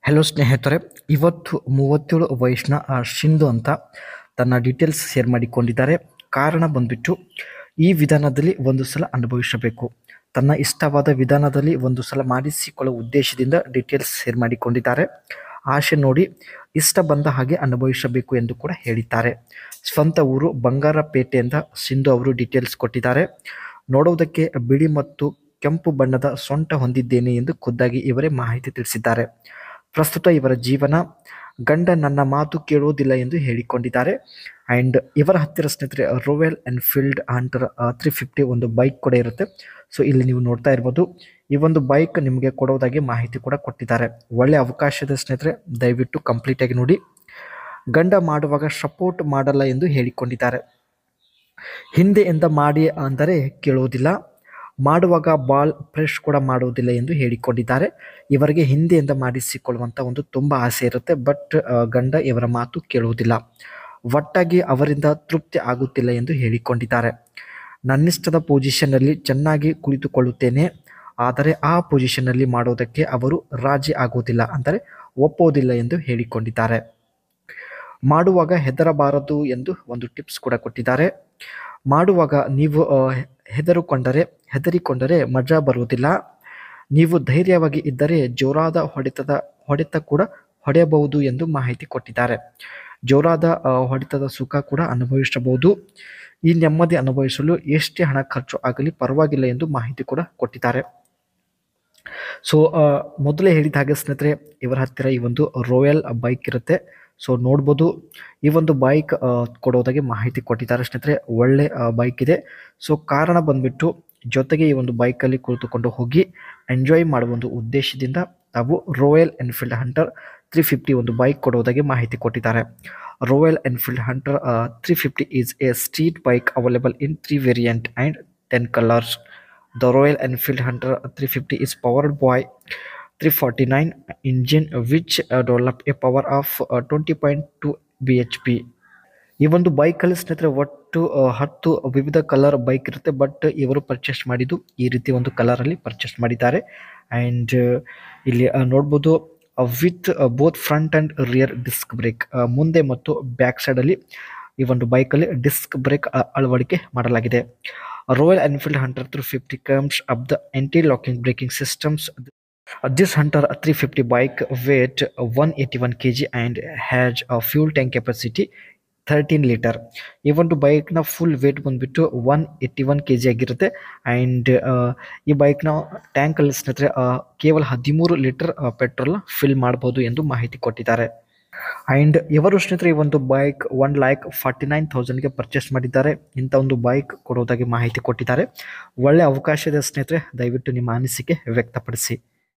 Hello ಸ್ನೇಹಿತರೆ, ಇವತ್ತು 37 ವಯಸ್ಸಿನ ಶಿಂಧು ಅಂತ ತನ್ನ ಡೀಟೇಲ್ಸ್ ಶೇರ್ ಮಾಡಿಕೊಂಡಿದ್ದಾರೆ. ಕಾರಣ ಬಂದ್ಬಿಟ್ಟು ಈ ವಿಧಾನದಲ್ಲಿ ಒಂದು ಸಲ ಅನುಭವಿಸಬೇಕು, ತನ್ನ ಇಷ್ಟವಾದ ವಿಧಾನದಲ್ಲಿ ಒಂದು ಸಲ ಮಾಡಿಸಿಕೊಳ್ಳುವ ಉದ್ದೇಶದಿಂದ ಡೀಟೇಲ್ಸ್ ಶೇರ್ ಮಾಡಿಕೊಂಡಿದ್ದಾರೆ. ಆಶೆ ನೋಡಿ ಇಷ್ಟ ಬಂದ ಹಾಗೆ ಅನುಭವಿಸಬೇಕು ಎಂದು ಕೂಡ ಹೇಳಿದ್ದಾರೆ. ಸ್ವಂತ ಊರು ಬಂಗಾರಪೇಟೆಯಿಂದ ಸಿಂಧು ಅವರು ಡೀಟೇಲ್ಸ್ ಕೊಟ್ಟಿದ್ದಾರೆ. ನೋಡುವುದಕ್ಕೆ ಬಿಳಿ ಮತ್ತು ಕೆಂಪು ಬಣ್ಣದ ಸೊಂಟ ಹೊಂದಿದ್ದೇನೆ ಎಂದು ಖುದ್ದಾಗಿ ಇವರೇ ಮಾಹಿತಿ ತಿಳಿಸಿದ್ದಾರೆ. ಪ್ರಸ್ತುತ ಇವರ ಜೀವನ ಗಂಡ ನನ್ನ ಮಾತು ಕೇಳುವುದಿಲ್ಲ ಎಂದು ಹೇಳಿಕೊಂಡಿದ್ದಾರೆ. ಆ್ಯಂಡ್ ಇವರ ಹತ್ತಿರ ಸ್ನೇಹಿತರೆ ರಾಯಲ್ ಎನ್ಫೀಲ್ಡ್ ಹಂಟರ್ 350 ಒಂದು ಬೈಕ್ ಕೂಡ ಇರುತ್ತೆ. ಸೊ ಇಲ್ಲಿ ನೀವು ನೋಡ್ತಾ ಇರ್ಬೋದು, ಈ ಒಂದು ಬೈಕ್ ನಿಮಗೆ ಕೊಡೋದಾಗಿ ಮಾಹಿತಿ ಕೂಡ ಕೊಟ್ಟಿದ್ದಾರೆ. ಒಳ್ಳೆ ಅವಕಾಶದ ಸ್ನೇಹಿತರೆ, ದಯವಿಟ್ಟು ಕಂಪ್ಲೀಟಾಗಿ ನೋಡಿ. ಗಂಡ ಮಾಡುವಾಗ ಸಪೋರ್ಟ್ ಮಾಡಲ್ಲ ಎಂದು ಹೇಳಿಕೊಂಡಿದ್ದಾರೆ. ಹಿಂದೆಯಿಂದ ಮಾಡಿ ಅಂದರೆ ಕೇಳುವುದಿಲ್ಲ, ಮಾಡುವಾಗ ಬಾಲ್ ಪ್ರೆಸ್ ಕೂಡ ಮಾಡುವುದಿಲ್ಲ ಎಂದು ಹೇಳಿಕೊಂಡಿದ್ದಾರೆ. ಇವರಿಗೆ ಹಿಂದೆಯಿಂದ ಮಾಡಿಸಿಕೊಳ್ಳುವಂಥ ಒಂದು ತುಂಬ ಆಸೆ ಇರುತ್ತೆ, ಬಟ್ ಗಂಡ ಇವರ ಮಾತು ಕೇಳುವುದಿಲ್ಲ. ಒಟ್ಟಾಗಿ ಅವರಿಂದ ತೃಪ್ತಿ ಆಗುತ್ತಿಲ್ಲ ಎಂದು ಹೇಳಿಕೊಂಡಿದ್ದಾರೆ. ನನ್ನಿಷ್ಟದ ಪೊಸಿಷನ್ನಲ್ಲಿ ಚೆನ್ನಾಗಿ ಕುಳಿತುಕೊಳ್ಳುತ್ತೇನೆ, ಆದರೆ ಆ ಪೊಸಿಷನ್ನಲ್ಲಿ ಮಾಡೋದಕ್ಕೆ ಅವರು ರಾಜಿ ಆಗುವುದಿಲ್ಲ ಅಂದರೆ ಒಪ್ಪೋದಿಲ್ಲ ಎಂದು ಹೇಳಿಕೊಂಡಿದ್ದಾರೆ. ಮಾಡುವಾಗ ಹೆದರಬಾರದು ಎಂದು ಒಂದು ಟಿಪ್ಸ್ ಕೂಡ ಕೊಟ್ಟಿದ್ದಾರೆ. ಮಾಡುವಾಗ ನೀವು ಹೆದರಿಕೊಂಡರೆ ಮಜಾ ಬರುವುದಿಲ್ಲ. ನೀವು ಧೈರ್ಯವಾಗಿ ಇದ್ದರೆ ಜೋರಾದ ಹೊಡೆತ ಕೂಡ ಹೊಡೆಯಬಹುದು ಎಂದು ಮಾಹಿತಿ ಕೊಟ್ಟಿದ್ದಾರೆ. ಜೋರಾದ ಹೊಡೆತದ ಸುಖ ಕೂಡ ಅನುಭವಿಸಬಹುದು. ಈ ನೆಮ್ಮದಿ ಅನುಭವಿಸಲು ಎಷ್ಟೇ ಹಣ ಖರ್ಚು ಆಗಲಿ ಪರವಾಗಿಲ್ಲ ಎಂದು ಮಾಹಿತಿ ಕೂಡ ಕೊಟ್ಟಿದ್ದಾರೆ. ಸೊ ಮೊದಲೇ ಹೇಳಿದ ಹಾಗೆ ಸ್ನೇಹಿತರೆ, ಇವರ ಹತ್ತಿರ ಈ ಒಂದು ರಾಯಲ್ ಬೈಕ್ ಇರುತ್ತೆ. ಸೊ ನೋಡ್ಬೋದು, ಈ ಒಂದು ಬೈಕ್ ಕೊಡೋದಾಗಿ ಮಾಹಿತಿ ಕೊಟ್ಟಿದ್ದಾರೆ ಸ್ನೇಹಿತರೆ. ಒಳ್ಳೆ ಬೈಕ್ ಇದೆ. ಸೊ ಕಾರಣ ಬಂದ್ಬಿಟ್ಟು ಜೊತೆಗೆ ಈ ಒಂದು ಬೈಕಲ್ಲಿ ಕುಳಿತುಕೊಂಡು ಹೋಗಿ ಎಂಜಾಯ್ ಮಾಡುವ ಒಂದು ಉದ್ದೇಶದಿಂದ ತಾವು ರಾಯಲ್ ಎನ್ಫೀಲ್ಡ್ ಹಂಟರ್ 350 ಒಂದು ಬೈಕ್ ಕೊಡೋದಾಗಿ ಮಾಹಿತಿ ಕೊಟ್ಟಿದ್ದಾರೆ. Royal Enfield hunter 350 is A street bike available in 3 variant and 10 colours. The Royal Enfield Hunter 350 is powered by 349 engine which develop a power of 20.2 bhp. ಈ ಒಂದು ಬೈಕಲ್ಲಿ ಸ್ನೇಹಿತರೆ ಒಟ್ಟು 10 ವಿವಿಧ ಕಲರ್ ಬೈಕ್ ಇರುತ್ತೆ, ಬಟ್ ಇವರು ಪರ್ಚೇಸ್ ಮಾಡಿದ್ದು ಈ ರೀತಿ ಒಂದು ಕಲರಲ್ಲಿ ಪರ್ಚೇಸ್ ಮಾಡಿದ್ದಾರೆ. ಆ್ಯಂಡ್ ಇಲ್ಲಿ ನೋಡ್ಬೋದು, with both front and rear disc brake, ಮುಂದೆ ಮತ್ತು ಬ್ಯಾಕ್ ಸೈಡಲ್ಲಿ ಈ ಒಂದು ಬೈಕಲ್ಲಿ ಡಿಸ್ಕ್ ಬ್ರೇಕ್ ಅಳವಡಿಕೆ ಮಾಡಲಾಗಿದೆ. Royal Enfield Hunter 350 comes up the anti-locking braking systems. This Hunter 350 bike weight 181 kg and has a fuel tank capacity 13 litre. ಈ ಒಂದು ಬೈಕ್ನ ಫುಲ್ ವೇಟ್ ಬಂದುಬಿಟ್ಟು 181 kg ಆಗಿರುತ್ತೆ. ಆ್ಯಂಡ್ ಈ ಬೈಕ್ನ ಟ್ಯಾಂಕಲ್ಲಿ ಸ್ನೇಹಿತರೆ ಕೇವಲ 13 ಲೀಟರ್ ಪೆಟ್ರೋಲ್ನ ಫಿಲ್ ಮಾಡ್ಬೋದು ಎಂದು ಮಾಹಿತಿ ಕೊಟ್ಟಿದ್ದಾರೆ. ಆ್ಯಂಡ್ ಇವರು ಸ್ನೇಹಿತರೆ ಈ ಒಂದು ಬೈಕ್ 1,49,000ಗೆ ಪರ್ಚೇಸ್ ಮಾಡಿದ್ದಾರೆ. ಇಂಥ ಒಂದು ಬೈಕ್ ಕೊಡೋದಾಗಿ ಮಾಹಿತಿ ಕೊಟ್ಟಿದ್ದಾರೆ. ಒಳ್ಳೆ ಅವಕಾಶ ಇದೆ ಸ್ನೇಹಿತರೆ, ದಯವಿಟ್ಟು ನಿಮ್ಮ ಅನಿಸಿಕೆ ವ್ಯಕ್ತಪಡಿಸಿ.